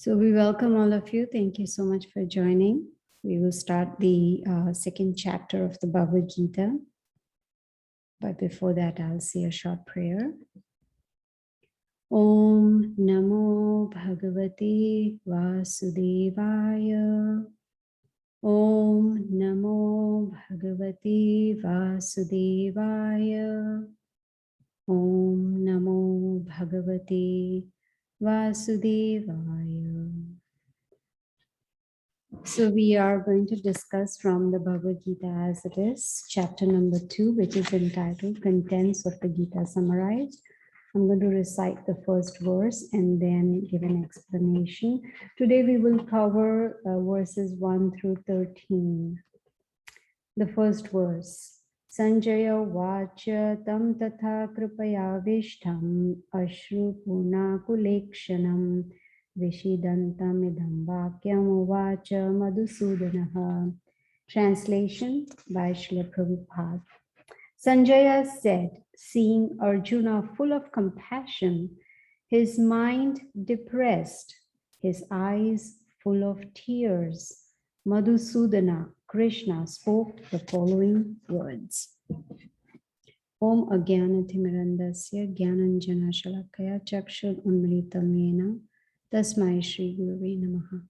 So we welcome all of you. Thank you so much for joining. We will start the second chapter of the Bhagavad Gita. But before that, I'll say a short prayer. Om Namo Bhagavate Vasudevaya. Om Namo Bhagavate Vasudevaya. Om Namo Bhagavate Vasudevaya. So we are going to discuss from the Bhagavad Gita as it is, chapter number 2, which is entitled Contents of the Gita Summarized. I'm going to recite the first verse and then give an explanation. Today we will cover verses 1 through 13. The first verse. Sanjaya vacha tam tatha kripaya vishtam ashru punakulekshanam vishidantam idam vakyam uvacha madhusudanaha. Translation by Srila Prabhupada. Sanjaya said, seeing Arjuna full of compassion, his mind depressed, his eyes full of tears, Madhusudana, Krishna, spoke the following words. Om Agyanatimirandasya Gyananjana Shalakaya Chakshur Unmilitam Yena Tasmai Shri Gurave Namaha.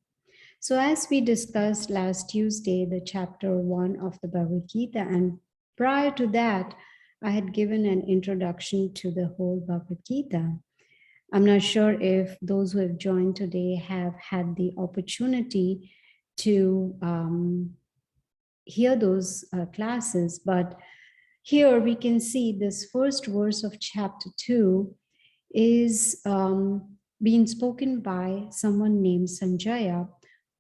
So as we discussed last Tuesday, the chapter 1 of the Bhagavad Gita, and prior to that, I had given an introduction to the whole Bhagavad Gita. I'm not sure if those who have joined today have had the opportunity to hear those classes, but here we can see this first verse of chapter 2 is being spoken by someone named Sanjaya,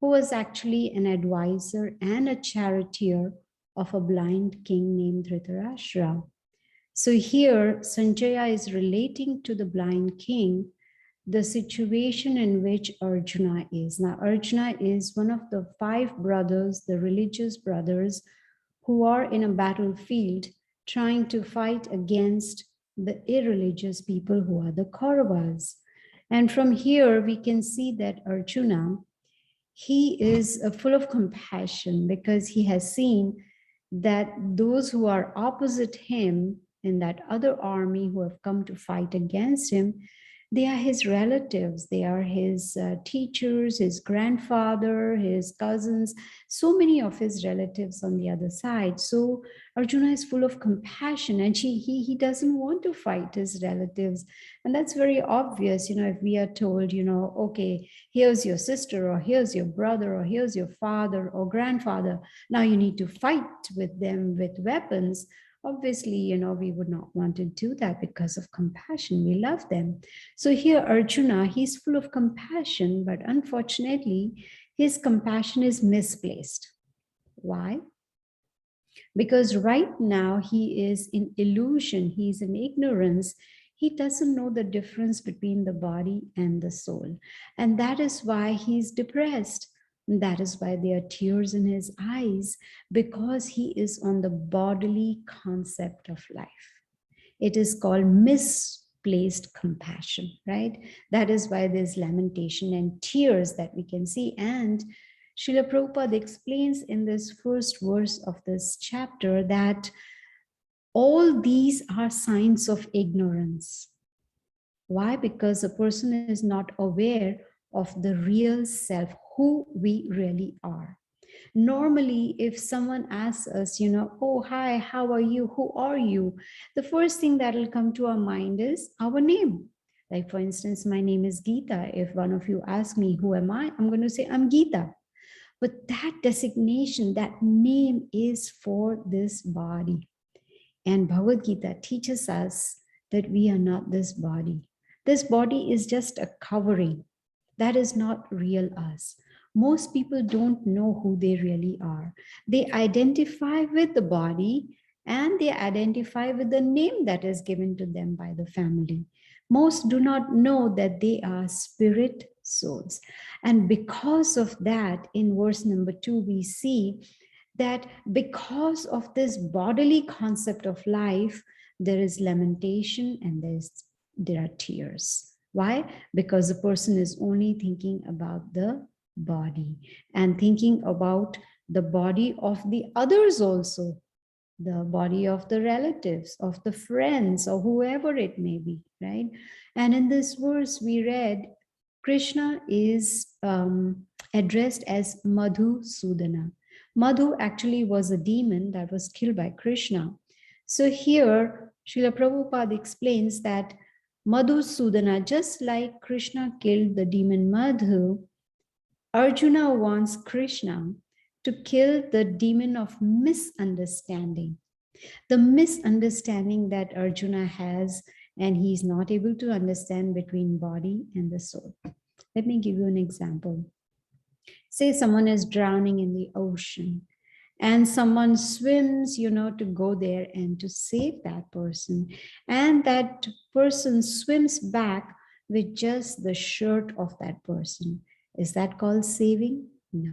who was actually an advisor and a charioteer of a blind king named Dhritarashtra. So here Sanjaya is relating to the blind king the situation in which Arjuna is. Now, Arjuna is one of the 5 brothers, the religious brothers, who are in a battlefield trying to fight against the irreligious people who are the Kauravas. And from here, we can see that Arjuna, he is full of compassion because he has seen that those who are opposite him in that other army who have come to fight against him, they are his relatives, they are his teachers, his grandfather, his cousins, so many of his relatives on the other side. So Arjuna is full of compassion and he doesn't want to fight his relatives. And that's very obvious, if we are told, okay, here's your sister or here's your brother or here's your father or grandfather. Now you need to fight with them with weapons. Obviously, we would not want to do that because of compassion. We love them. So here, Arjuna, he's full of compassion, but unfortunately, his compassion is misplaced. Why? Because right now, he is in illusion. He's in ignorance. He doesn't know the difference between the body and the soul. And that is why he's depressed. And that is why there are tears in his eyes, because he is on the bodily concept of life. It is called misplaced compassion, right? That is why there's lamentation and tears that we can see. And Srila Prabhupada explains in this first verse of this chapter that all these are signs of ignorance. Why? Because a person is not aware of the real self, who we really are. Normally, if someone asks us, oh, hi, how are you? Who are you? The first thing that will come to our mind is our name. Like, for instance, my name is Gita. If one of you ask me, who am I? I'm going to say, I'm Gita. But that designation, that name is for this body. And Bhagavad Gita teaches us that we are not this body. This body is just a covering. That is not real us. Most people don't know who they really are. They identify with the body and they identify with the name that is given to them by the family. Most do not know that they are spirit souls. And because of that, in verse number 2, we see that because of this bodily concept of life, there is lamentation and there are tears. Why? Because the person is only thinking about the body and thinking about the body of the others also, the body of the relatives, of the friends, or whoever it may be, right? And in this verse we read, Krishna is addressed as Madhusudana. Madhu actually was a demon that was killed by Krishna. So here, Srila Prabhupada explains that Madhusudana, just like Krishna killed the demon Madhu, Arjuna wants Krishna to kill the demon of misunderstanding. The misunderstanding that Arjuna has, and he's not able to understand between body and the soul. Let me give you an example. Say someone is drowning in the ocean and someone swims, to go there and to save that person. And that person swims back with just the shirt of that person. Is that called saving? No.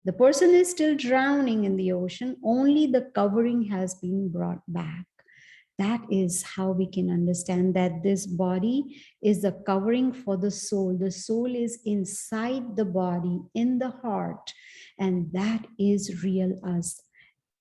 The person is still drowning in the ocean, only the covering has been brought back. That is how we can understand that this body is the covering for the soul. The soul is inside the body, in the heart, and that is real us.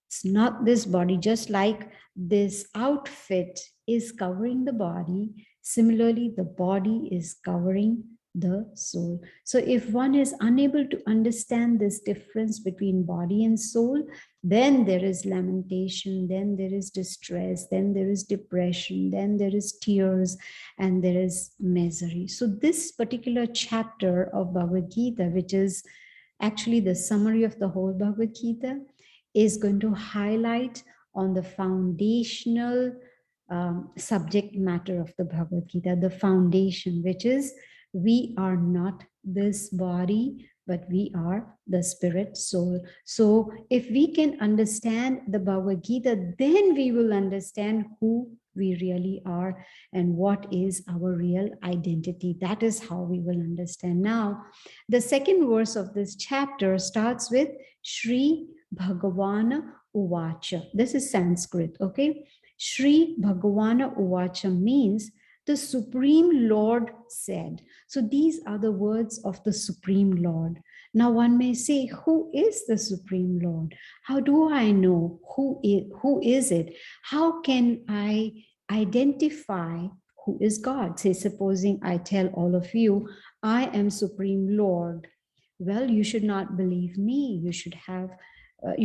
It's not this body, just like this outfit is covering the body. Similarly, the body is covering the soul. So if one is unable to understand this difference between body and soul, then there is lamentation, then there is distress, then there is depression, then there is tears, and there is misery. So this particular chapter of Bhagavad Gita, which is actually the summary of the whole Bhagavad Gita, is going to highlight on the foundational subject matter of the Bhagavad Gita, the foundation, which is we are not this body, but we are the spirit soul. So if we can understand the Bhagavad Gita, then we will understand who we really are and what is our real identity. That is how we will understand. Now, the second verse of this chapter starts with Shri Bhagavana Uvacha. This is Sanskrit, okay? Shri Bhagavana Uvacha means the Supreme Lord said. So these are the words of the Supreme Lord. Now one may say, who is the Supreme Lord? How do I know who is it? How can I identify who is God? Say, supposing I tell all of you, I am Supreme Lord. Well, you should not believe me. You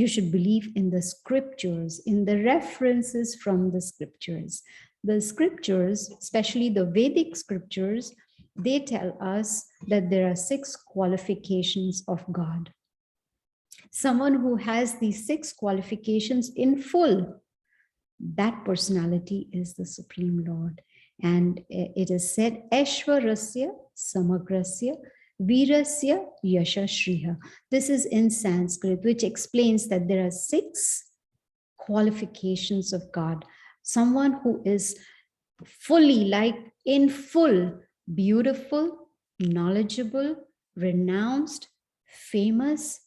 should believe in the scriptures, in the references from the scriptures. The scriptures, especially the Vedic scriptures, they tell us that there are 6 qualifications of God. Someone who has these 6 qualifications in full, that personality is the Supreme Lord. And it is said, Aishwarasya Samagrasya Virasya Yasha Shriha. This is in Sanskrit, which explains that there are 6 qualifications of God. Someone who is fully, like in full, beautiful, knowledgeable, renounced, famous,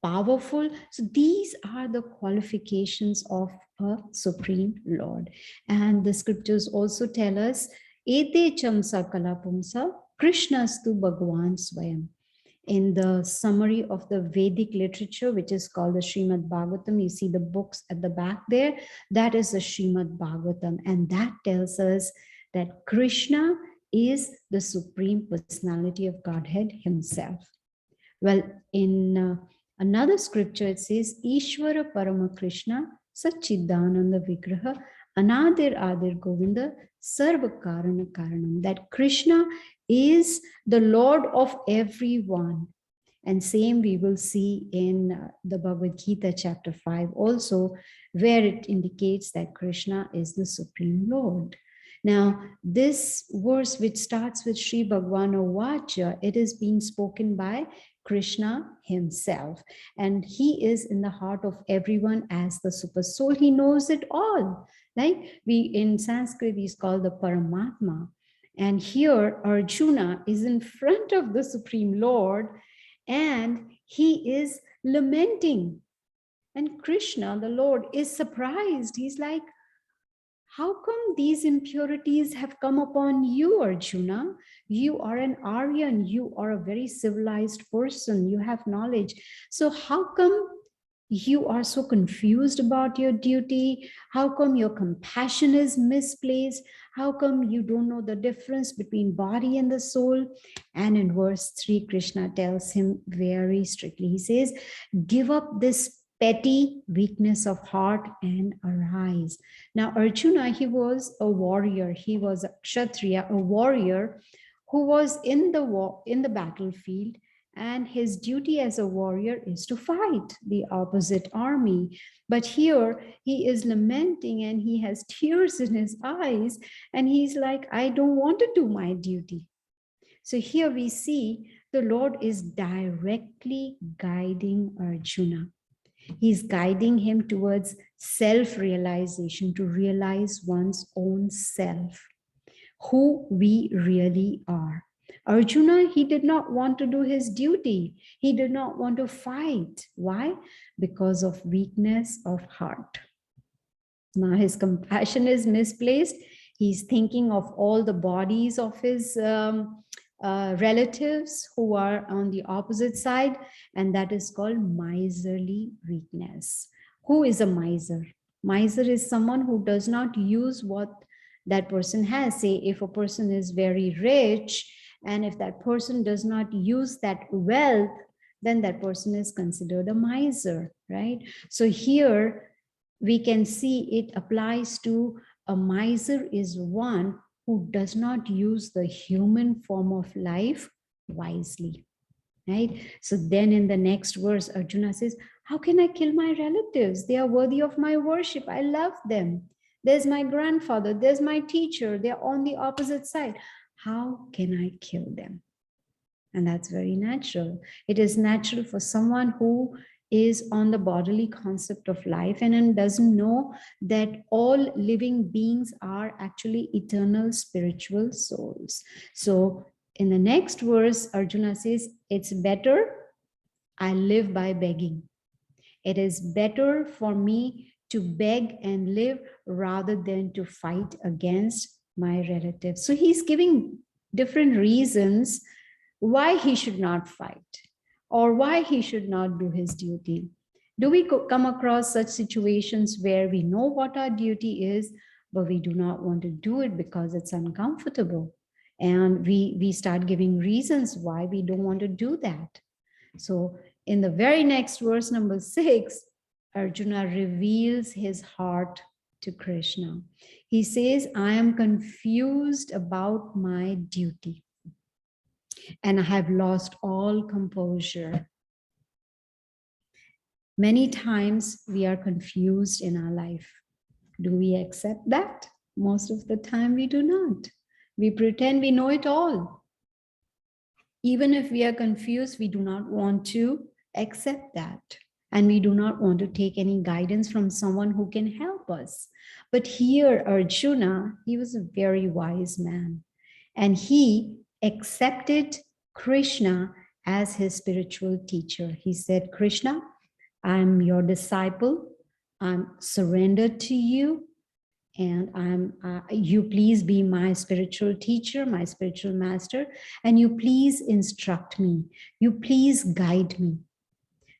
powerful. So these are the qualifications of a Supreme Lord. And the scriptures also tell us, Ete chamsa kalapumsa Krishnastu Bhagavan Swayam. In the summary of the Vedic literature, which is called the Srimad Bhagavatam, you see the books at the back there, that is the Srimad Bhagavatam. And that tells us that Krishna is the Supreme Personality of Godhead himself. Well, in another scripture, it says, Ishvara Parama Krishna Satchidananda Vigraha Anadir Adir Govinda Sarva Karana Karanam. That Krishna is the Lord of everyone. And same we will see in the Bhagavad Gita chapter 5 also, where it indicates that Krishna is the Supreme Lord. Now, this verse which starts with Shri Bhagavana Vacha, it is being spoken by Krishna himself. And he is in the heart of everyone as the super soul. He knows it all. Like in Sanskrit, he's called the Paramatma. And here Arjuna is in front of the Supreme Lord and he is lamenting. And Krishna, the Lord, is surprised. He's like, how come these impurities have come upon you, Arjuna? You are an Aryan, you are a very civilized person, you have knowledge. So how come you are so confused about your duty? How come your compassion is misplaced? How come you don't know the difference between body and the soul? And in verse 3, Krishna tells him very strictly, he says, give up this petty weakness of heart and arise. Now, Arjuna, he was a warrior. He was a Kshatriya, a warrior who was in the war, in the battlefield, and his duty as a warrior is to fight the opposite army. But here he is lamenting and he has tears in his eyes, and he's like, I don't want to do my duty. So here we see the Lord is directly guiding Arjuna. He's guiding him towards self-realization, to realize one's own self, who we really are. Arjuna, he did not want to do his duty. He did not want to fight. Why? Because of weakness of heart. Now his compassion is misplaced. He's thinking of all the bodies of his relatives who are on the opposite side, and that is called miserly weakness. Who is a miser? Miser is someone who does not use what that person has. Say if a person is very rich, and if that person does not use that wealth, then that person is considered a miser, right? So here we can see it applies to a miser is one who does not use the human form of life wisely, right? So then in the next verse, Arjuna says, how can I kill my relatives? They are worthy of my worship. I love them. There's my grandfather, there's my teacher, they're on the opposite side. How can I kill them? And that's very natural. It is natural for someone who is on the bodily concept of life and doesn't know that all living beings are actually eternal spiritual souls. So in the next verse, Arjuna says, it's better I live by begging. It is better for me to beg and live rather than to fight against my relatives. So he's giving different reasons why he should not fight or why he should not do his duty. Do we come across such situations where we know what our duty is, but we do not want to do it because it's uncomfortable? And we start giving reasons why we don't want to do that. So in the very next verse, number 6, Arjuna reveals his heart to Krishna. He says, I am confused about my duty, and I have lost all composure. Many times we are confused in our life. Do we accept that? Most of the time we do not. We pretend we know it all. Even if we are confused, we do not want to accept that. And we do not want to take any guidance from someone who can help us. But here, Arjuna, he was a very wise man. And he accepted Krishna as his spiritual teacher. He said, Krishna, I'm your disciple. I'm surrendered to you. And you please be my spiritual teacher, my spiritual master, and you please instruct me. You please guide me.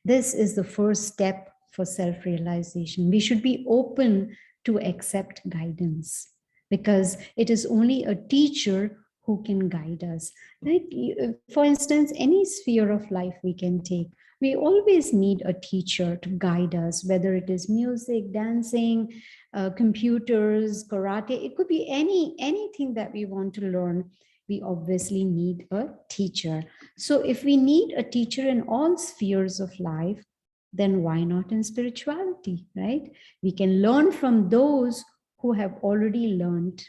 This is the first step for self-realization. We should be open to accept guidance because it is only a teacher who can guide us. Like, for instance, any sphere of life we can take. We always need a teacher to guide us, whether it is music, dancing, computers, karate. It could be anything that we want to learn. We obviously need a teacher. So if we need a teacher in all spheres of life, then why not in spirituality, right? We can learn from those who have already learned.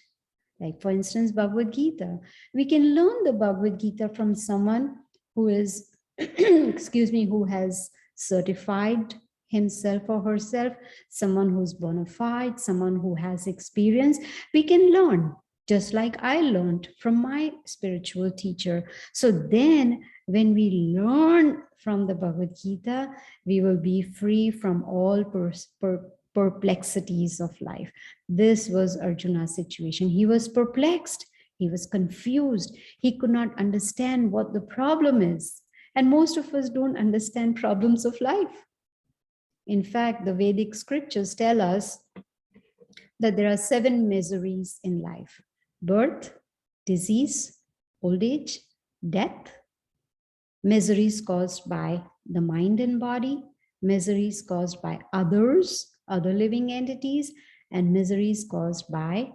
Like, for instance, Bhagavad Gita. We can learn the Bhagavad Gita from someone who is, excuse me, who has certified himself or herself, someone who's bona fide, someone who has experience. We can learn, just like I learned from my spiritual teacher. So then when we learn from the Bhagavad Gita, we will be free from all perplexities of life. This was Arjuna's situation. He was perplexed. He was confused. He could not understand what the problem is. And most of us don't understand problems of life. In fact, the Vedic scriptures tell us that there are 7 miseries in life: birth, disease, old age, death, miseries caused by the mind and body, miseries caused by others, other living entities, and miseries caused by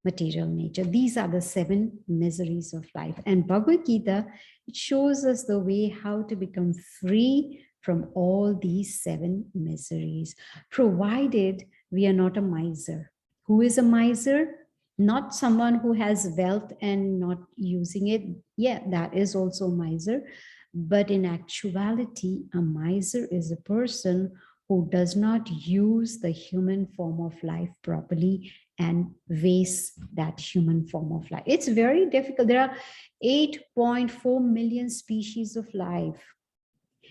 material nature. These are the 7 miseries of life. And Bhagavad Gita, it shows us the way how to become free from all these 7 miseries, provided we are not a miser. Who is a miser? Not someone who has wealth and not using it. Yeah, that is also a miser. But in actuality, a miser is a person who does not use the human form of life properly and waste that human form of life. It's very difficult. There are 8.4 million species of life,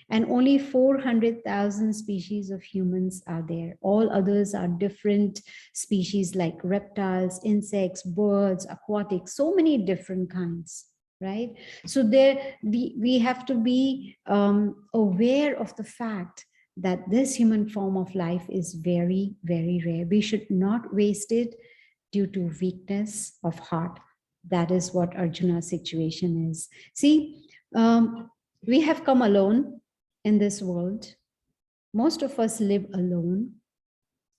and only 400,000 species of humans are there. All others are different species like reptiles, insects, birds, aquatics, so many different kinds, right? So there we have to be aware of the fact that this human form of life is very, very rare. We should not waste it due to weakness of heart. That is what Arjuna's situation is. See, we have come alone in this world. Most of us live alone,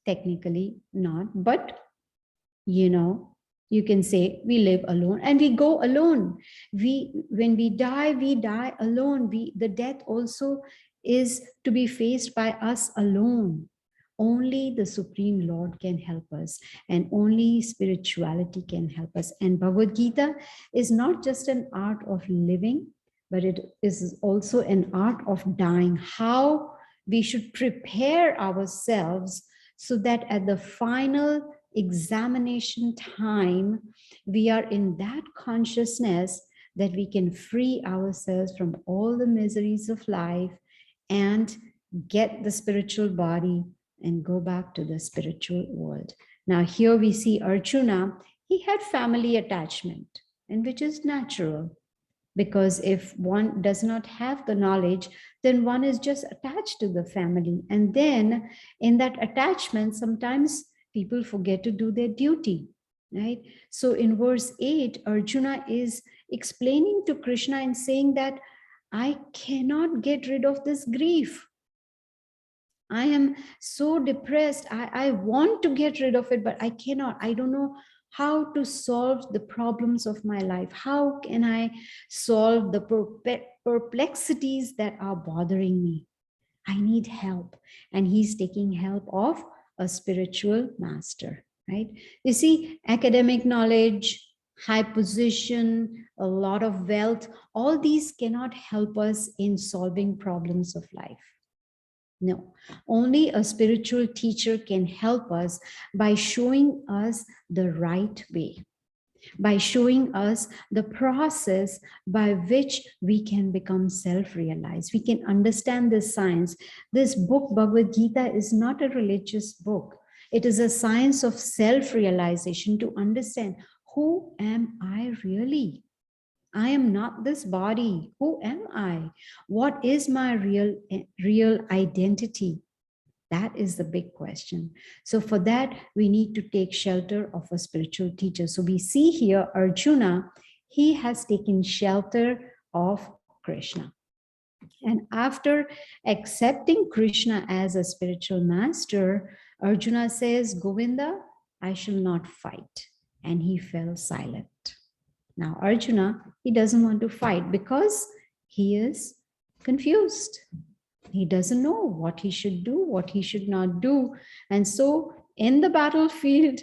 technically not, but you can say we live alone and we go alone. When we die alone. The death also is to be faced by us alone. Only the Supreme Lord can help us, and only spirituality can help us. And Bhagavad Gita is not just an art of living, but it is also an art of dying. How we should prepare ourselves so that at the final examination time, we are in that consciousness that we can free ourselves from all the miseries of life and get the spiritual body and go back to the spiritual world. Now, here we see Arjuna, he had family attachment, and which is natural. Because if one does not have the knowledge, then one is just attached to the family. And then in that attachment, sometimes people forget to do their duty, right? So in verse 8, Arjuna is explaining to Krishna and saying that I cannot get rid of this grief. I am so depressed. I want to get rid of it, but I cannot. I don't know how to solve the problems of my life. How can I solve the perplexities that are bothering me? I need help. And he's taking help of a spiritual master, right? You see, academic knowledge, high position, a lot of wealth, all these cannot help us in solving problems of life. No, only a spiritual teacher can help us by showing us the right way, by showing us the process by which we can become self-realized. We can understand this science. This book, Bhagavad Gita, is not a religious book. It is a science of self-realization, to understand, who am I really? I am not this body. Who am I? What is my real identity? That is the big question. So for that, we need to take shelter of a spiritual teacher. So we see here Arjuna, he has taken shelter of Krishna. And after accepting Krishna as a spiritual master, Arjuna says, Govinda, I shall not fight. And he fell silent. Now, Arjuna, he doesn't want to fight because he is confused. He doesn't know what he should do, what he should not do. And so in the battlefield,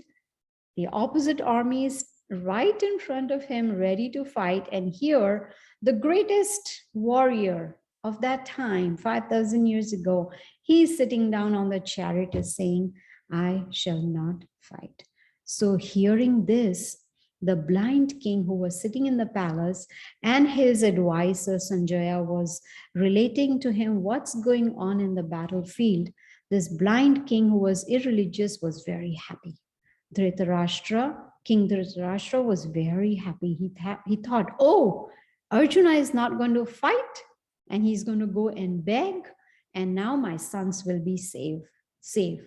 the opposite army is right in front of him, ready to fight. And here, the greatest warrior of that time, 5,000 years ago, he's sitting down on the chariot is saying, I shall not fight. So hearing this, the blind king who was sitting in the palace and his advisor Sanjaya was relating to him what's going on in the battlefield. This blind king who was irreligious was very happy. King Dhritarashtra was very happy. He thought, oh, Arjuna is not going to fight and he's going to go and beg, and now my sons will be safe.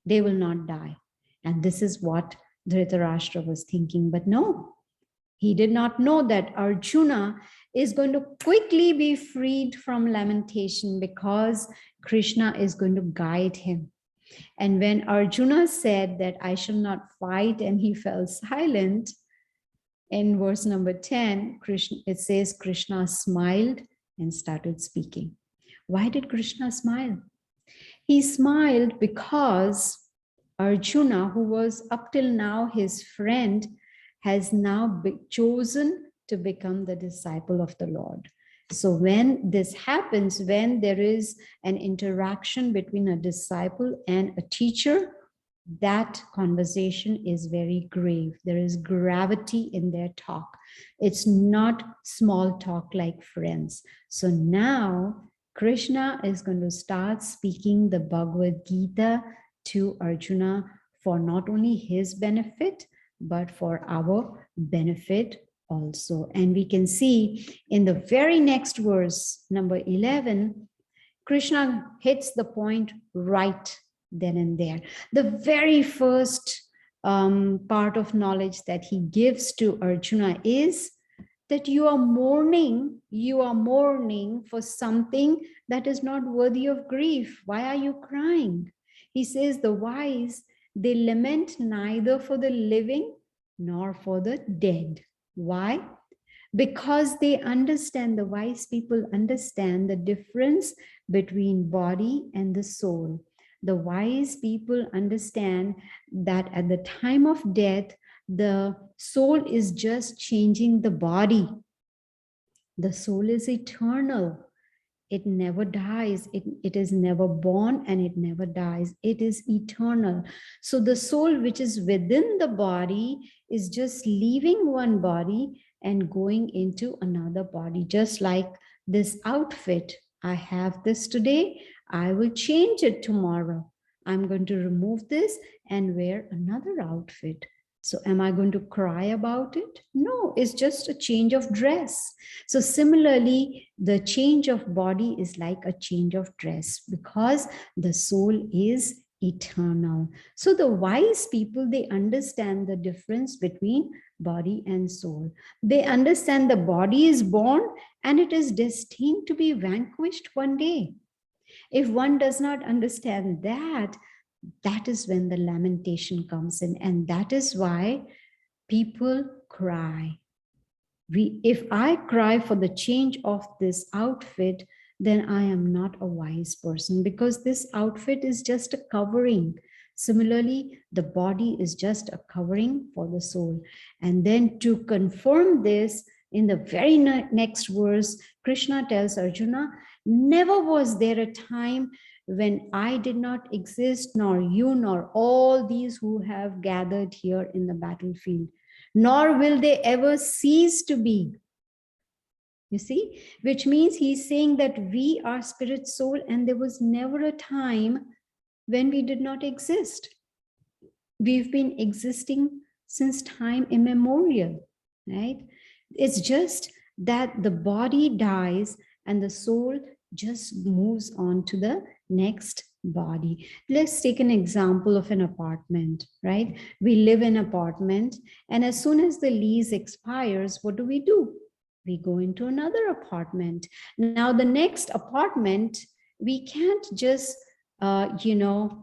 They will not die. And this is what Dhritarashtra was thinking. But no, he did not know that Arjuna is going to quickly be freed from lamentation because Krishna is going to guide him. And when Arjuna said that I shall not fight and he fell silent, in verse number 10, it says Krishna smiled and started speaking. Why did Krishna smile? He smiled because Arjuna, who was up till now his friend, has now chosen to become the disciple of the Lord. So when this happens, when there is an interaction between a disciple and a teacher, that conversation is very grave. There is gravity in their talk. It's not small talk like friends. So now Krishna is going to start speaking the Bhagavad Gita to Arjuna for not only his benefit, but for our benefit also. And we can see in the very next verse, number 11, Krishna hits the point right then and there. The very first part of knowledge that he gives to Arjuna is that you are mourning for something that is not worthy of grief. Why are you crying? He says the wise, they lament neither for the living nor for the dead. Why? Because they understand, the wise people understand the difference between body and the soul. The wise people understand that at the time of death, the soul is just changing the body. The soul is eternal. It never dies. It is never born and it never dies. It is eternal. So the soul which is within the body is just leaving one body and going into another body. Just like this outfit. I have this today. I will change it tomorrow. I'm going to remove this and wear another outfit. So am I going to cry about it? No, it's just a change of dress. So similarly, the change of body is like a change of dress because the soul is eternal. So the wise people, they understand the difference between body and soul. They understand the body is born and it is destined to be vanquished one day. If one does not understand that, that is when the lamentation comes in, and that is why people cry. If I cry for the change of this outfit, then I am not a wise person, because this outfit is just a covering. Similarly, the body is just a covering for the soul. And then to confirm this, in the very next verse, Krishna tells Arjuna, never was there a time when I did not exist, nor you, nor all these who have gathered here in the battlefield, nor will they ever cease to be. You see, which means he's saying that we are spirit soul, and there was never a time when we did not exist. We've been existing since time immemorial, right? It's just that the body dies and the soul just moves on to the next body. Let's take an example of an apartment, right? We live in an apartment, and as soon as the lease expires, what do? We go into another apartment. Now, the next apartment, we can't just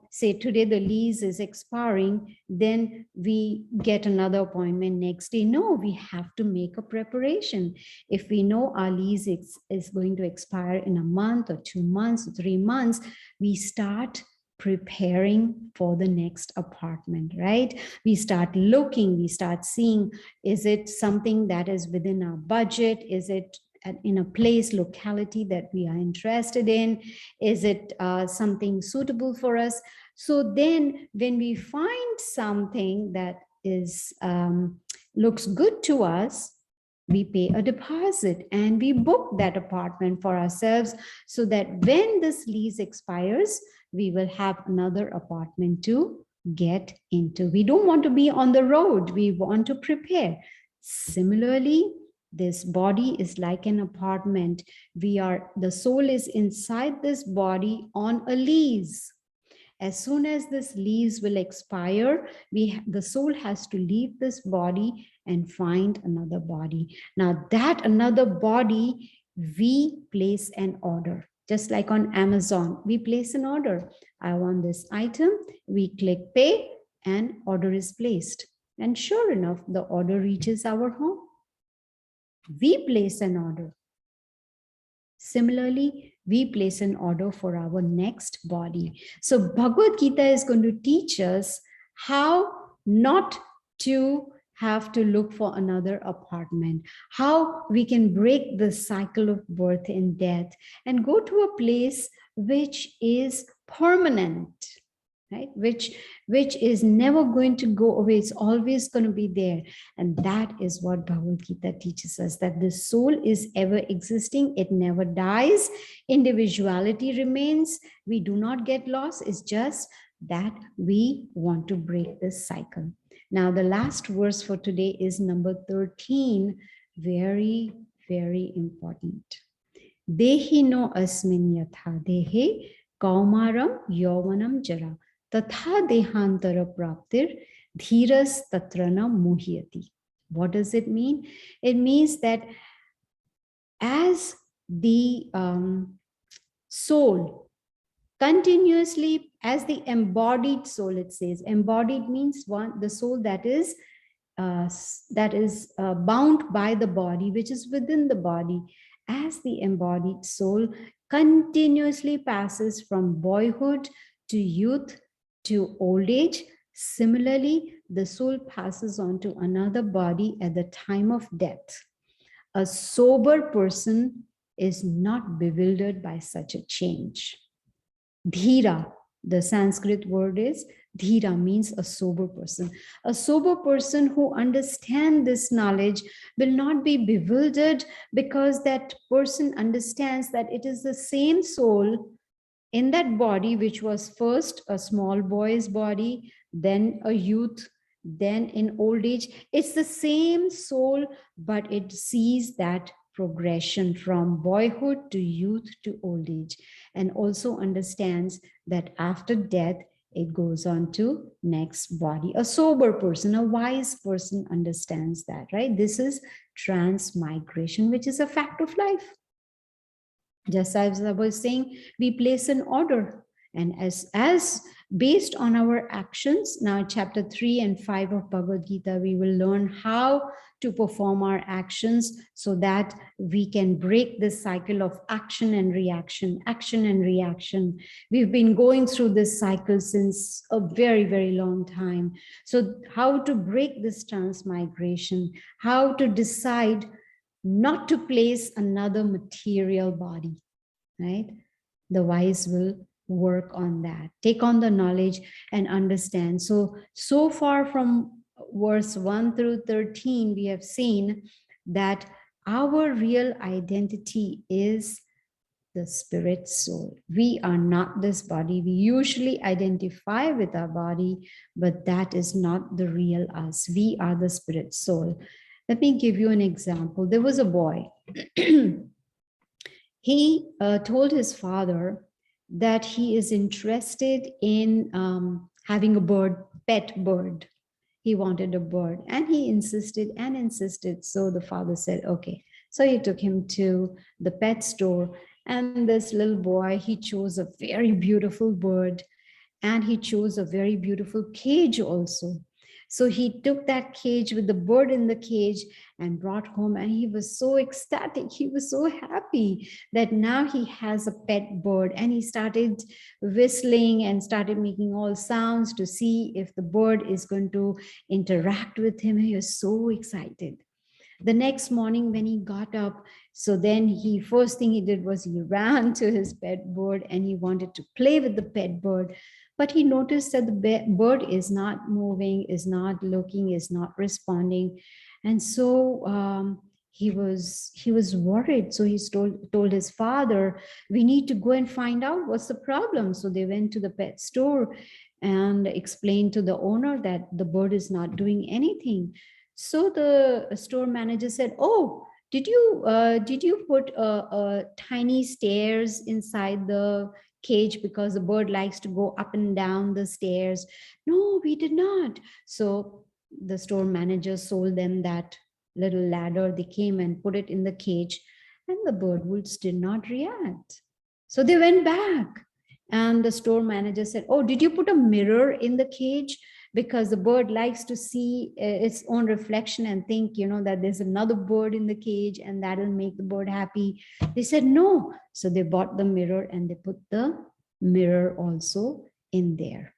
say today the lease is expiring, then we get another appointment next day. No, we have to make a preparation. If we know our lease is going to expire in a month or 2 months or 3 months, we start preparing for the next apartment, right? We start looking, we start seeing, is it something that is within our budget? Is it in a place, locality that we are interested in? Is it something suitable for us? So then when we find something that is looks good to us, we pay a deposit and we book that apartment for ourselves, so that when this lease expires, we will have another apartment to get into. We don't want to be on the road. We want to prepare. Similarly, this body is like an apartment. The soul is inside this body on a lease. As soon as this lease will expire, the soul has to leave this body and find another body. Now that another body, we place an order. Just like on Amazon, we place an order. I want this item. We click pay and order is placed. And sure enough, the order reaches our home. We place an order. Similarly, we place an order for our next body. So Bhagavad Gita is going to teach us how not to have to look for another apartment, how we can break the cycle of birth and death and go to a place which is permanent, right? Which is never going to go away. It's always going to be there. And that is what Bhagavad Gita teaches us, that the soul is ever existing. It never dies. Individuality remains. We do not get lost. It's just that we want to break this cycle. Now, the last verse for today is number 13. Very, very important. Dehi no asmin yatha dehe kaumaram yauvanam jara. Tatha dehantara praptir dhiras tatrana muhyati. What does it mean? It means that as the soul continuously, as the embodied soul, it says, embodied means the soul that is bound by the body, which is within the body, as the embodied soul continuously passes from boyhood to youth to old age. Similarly, the soul passes on to another body at the time of death. A sober person is not bewildered by such a change. Dhira, the Sanskrit word is dhira, means a sober person. A sober person who understands this knowledge will not be bewildered, because that person understands that it is the same soul in that body, which was first a small boy's body, then a youth, then in old age. It's the same soul, but it sees that progression from boyhood to youth to old age, and also understands that after death, it goes on to next body. A sober person, a wise person understands that, right? This is transmigration, which is a fact of life. Just as I was saying, we place an order, and as based on our actions, now chapter 3 and 5 of Bhagavad Gita, we will learn how to perform our actions so that we can break this cycle of action and reaction, action and reaction. We've been going through this cycle since a very, very long time. So how to break this transmigration, how to decide not to place another material body, right? The wise will work on that, take on the knowledge and understand. So far from verse 1 through 13, we have seen that our real identity is the spirit soul. We are not this body. We usually identify with our body, but that is not the real us. We are the spirit soul. Let me give you an example. There was a boy. He told his father that he is interested in having a pet bird. He wanted a bird, and he insisted and insisted. So the father said, okay. So he took him to the pet store, and this little boy, he chose a very beautiful bird, and he chose a very beautiful cage also. So he took that cage with the bird in the cage and brought home, and he was so ecstatic. He was so happy that now he has a pet bird, and he started whistling and started making all sounds to see if the bird is going to interact with him. He was so excited. The next morning when he got up, so then first thing he did was he ran to his pet bird and he wanted to play with the pet bird. But he noticed that the bird is not moving, is not looking, is not responding. And so he was worried. So he told his father, we need to go and find out what's the problem. So they went to the pet store and explained to the owner that the bird is not doing anything. So the store manager said, oh, did you put a tiny stairs inside the cage because the bird likes to go up and down the stairs? No, we did not. So the store manager sold them that little ladder. They came and put it in the cage, and the birdwoods did not react. So they went back, and the store manager said, oh, did you put a mirror in the cage? Because the bird likes to see its own reflection and think, that there's another bird in the cage and that'll make the bird happy. They said no. So they bought the mirror and they put the mirror also in there.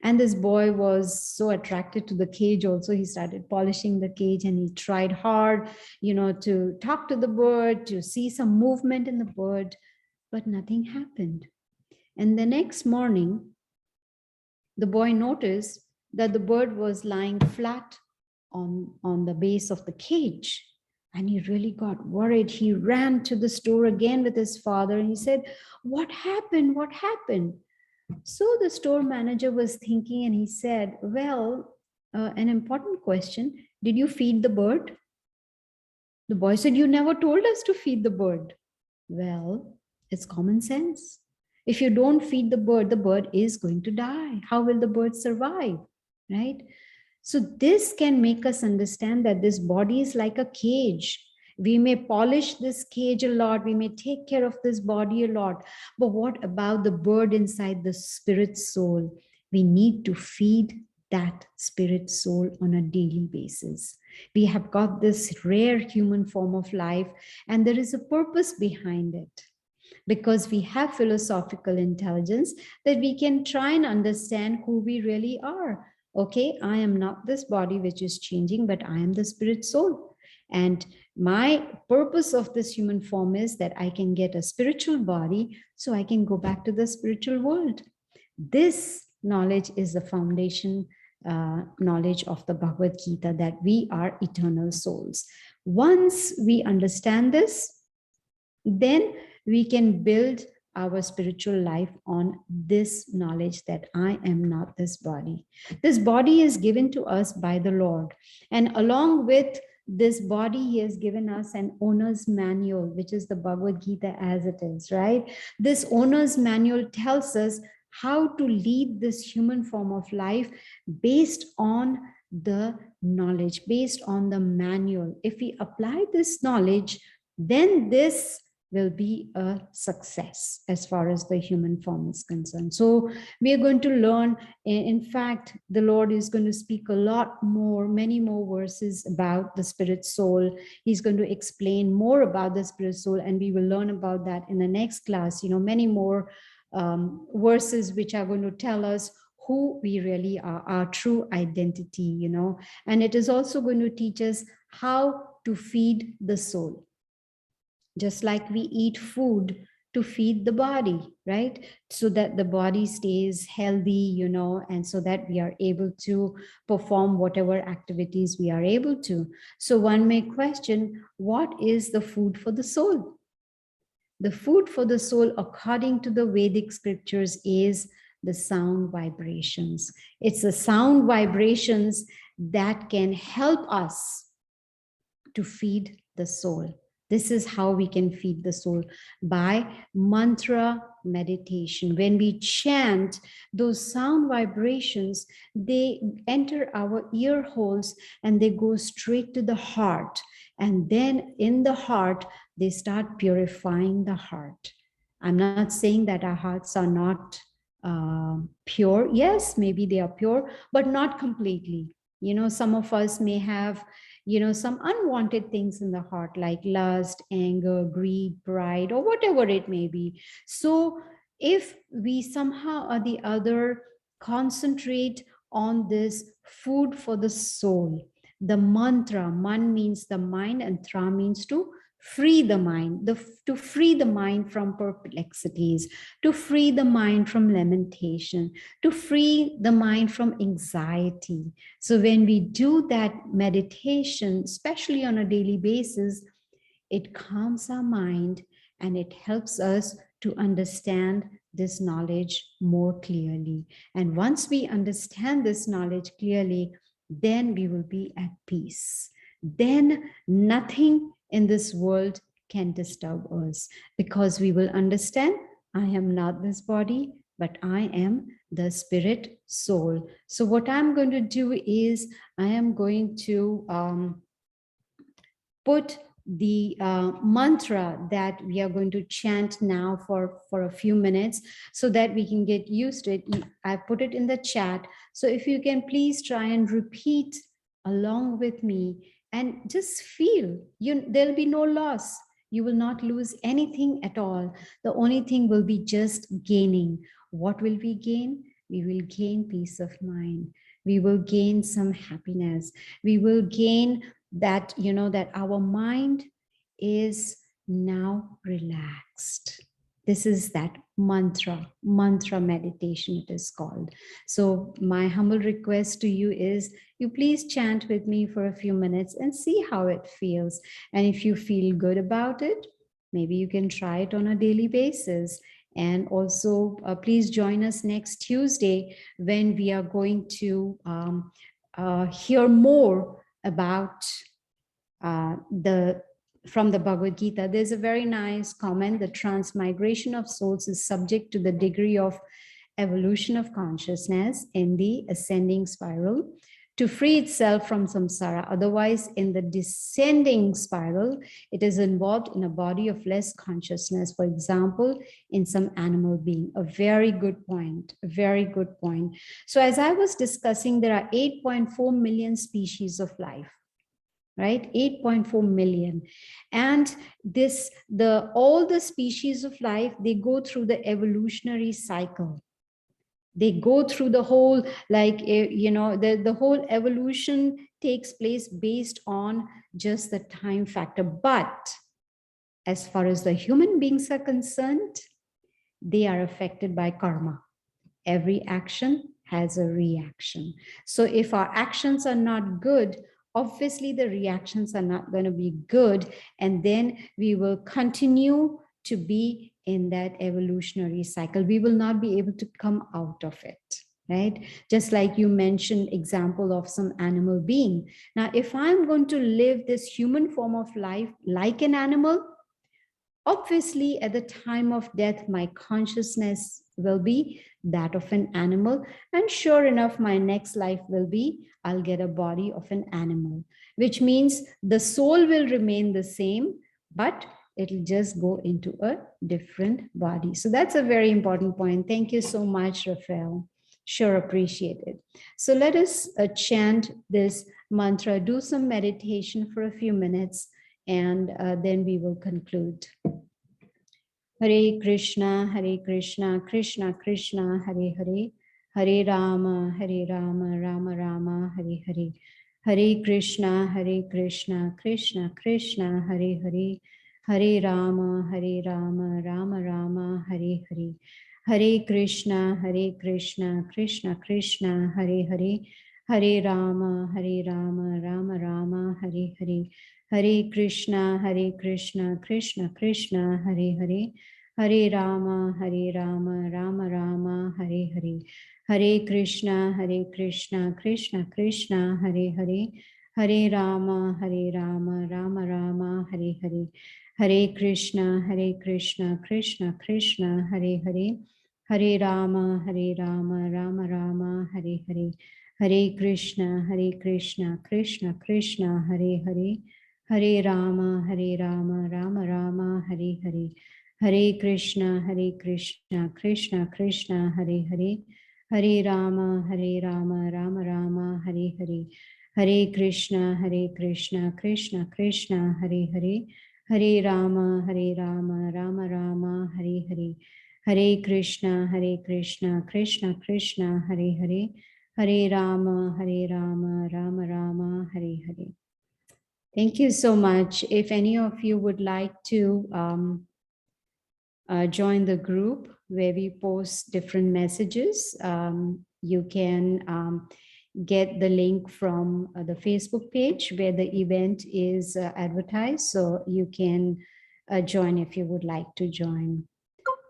And this boy was so attracted to the cage also. He started polishing the cage and he tried hard, to talk to the bird, to see some movement in the bird, but nothing happened. And the next morning, the boy noticed that the bird was lying flat on the base of the cage. And he really got worried. He ran to the store again with his father and he said, what happened? What happened? So the store manager was thinking and he said, well, an important question. Did you feed the bird? The boy said, you never told us to feed the bird. Well, it's common sense. If you don't feed the bird is going to die. How will the bird survive? Right? So this can make us understand that this body is like a cage. We may polish this cage a lot. We may take care of this body a lot. But what about the bird inside the spirit soul? We need to feed that spirit soul on a daily basis. We have got this rare human form of life, and there is a purpose behind it. Because we have philosophical intelligence, that we can try and understand who we really are. Okay, I am not this body which is changing, but I am the spirit soul. And my purpose of this human form is that I can get a spiritual body so I can go back to the spiritual world. This knowledge is the foundation knowledge of the Bhagavad Gita, that we are eternal souls. Once we understand this, then we can build our spiritual life on this knowledge that I am not this body. This body is given to us by the Lord. And along with this body, he has given us an owner's manual, which is the Bhagavad Gita as it is, right? This owner's manual tells us how to lead this human form of life based on the knowledge, based on the manual. If we apply this knowledge, then this will be a success as far as the human form is concerned. So we are going to learn. In fact, the Lord is going to speak a lot more, many more verses about the spirit soul. He's going to explain more about the spirit soul, and we will learn about that in the next class. Many more verses which are going to tell us who we really are, our true identity, and it is also going to teach us how to feed the soul. Just like we eat food to feed the body, right? So that the body stays healthy, and so that we are able to perform whatever activities we are able to. So one may question, what is the food for the soul? The food for the soul, according to the Vedic scriptures, is the sound vibrations. It's the sound vibrations that can help us to feed the soul. This is how we can feed the soul, by mantra meditation. When we chant, those sound vibrations, they enter our ear holes and they go straight to the heart. And then in the heart, they start purifying the heart. I'm not saying that our hearts are not pure. Yes, maybe they are pure, but not completely. Some of us may have some unwanted things in the heart, like lust, anger, greed, pride, or whatever it may be. So if we somehow or the other concentrate on this food for the soul, the mantra, man means the mind and tra means to free the mind, to free the mind from perplexities, to free the mind from lamentation, to free the mind from anxiety. So when we do that meditation, especially on a daily basis, it calms our mind and it helps us to understand this knowledge more clearly. And once we understand this knowledge clearly, then we will be at peace. Then nothing in this world can disturb us, because we will understand, I am not this body, but I am the spirit soul. So what I'm going to do is I am going to put the mantra that we are going to chant now for a few minutes, so that we can get used to it. I put it in the chat. So if you can please try and repeat along with me and just feel, there'll be no loss. You will not lose anything at all. The only thing will be just gaining. What will we gain? We will gain peace of mind. We will gain some happiness. We will gain that, that our mind is now relaxed. This is that mantra meditation, it is called. So my humble request to you is, you please chant with me for a few minutes and see how it feels. And if you feel good about it, maybe you can try it on a daily basis. And also, please join us next Tuesday when we are going to hear more about from the Bhagavad Gita. There's a very nice comment: the transmigration of souls is subject to the degree of evolution of consciousness in the ascending spiral to free itself from samsara. Otherwise, in the descending spiral, it is involved in a body of less consciousness, for example, in some animal being. A very good point, a very good point. So as I was discussing, there are 8.4 million species of life, right? 8.4 million. And all the species of life, they go through the evolutionary cycle. They go through the whole, the whole evolution takes place based on just the time factor. But as far as the human beings are concerned, they are affected by karma. Every action has a reaction. So if our actions are not good, obviously the reactions are not going to be good. And then we will continue to be in that evolutionary cycle. We will not be able to come out of it, right? Just like you mentioned example of some animal being. Now, if I'm going to live this human form of life like an animal, obviously at the time of death, my consciousness will be that of an animal. And sure enough, my next life will be, I'll get a body of an animal, which means the soul will remain the same, but it'll just go into a different body. So that's a very important point. Thank you so much, Raphael. Sure, appreciate it. So let us chant this mantra, do some meditation for a few minutes, and then we will conclude. Hare Krishna, Krishna Krishna, Hare Hare, Hare Rama, Rama Rama, Hare Hare. Hare Krishna, Krishna Krishna, Hare Hare, Hare Rama, Rama Rama, Hare Hare. Hare Krishna, Krishna Krishna, Hare Hare, Hare Rama, Rama Rama, Hare Hare. Hare Krishna, Krishna Krishna, Hare Hare, Hare Rama, Rama Rama, Hare Hare. Hare Krishna, Krishna Krishna, Hare Hare, Hare Rama, Rama Rama, Hare Hare. Hare Krishna, Krishna Krishna, Hare Hare, Hare Rama, Rama Rama, Hare Hare. Hare Krishna, Krishna Krishna, Hare Hare, Hare Rama, Rama Rama, Hare Hare. Hare Krishna, Krishna Krishna, Hare Hare, Hare Rama, Rama Rama, Hare Hare. Hare Krishna, Krishna Krishna, Hare Hare, Hare Rama, Rama Rama, Hare Hare. Hare Krishna, Krishna Krishna, Hare Hare, Hare Rama, Rama Rama, Hare Hare. Thank you so much. If any of you would like to join the group where we post different messages, you can get the link from the Facebook page where the event is advertised. So you can join if you would like to join.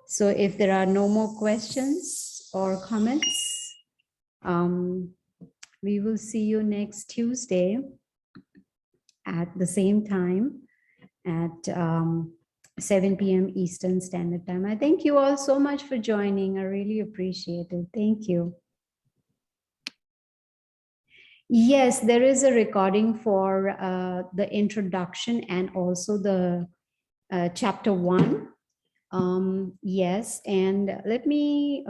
So if there are no more questions or comments, we will see you next Tuesday at the same time at 7 p.m. Eastern Standard Time. I thank you all so much for joining. I really appreciate it. Thank you. Yes, there is a recording for the introduction and also the chapter 1. Yes, and let me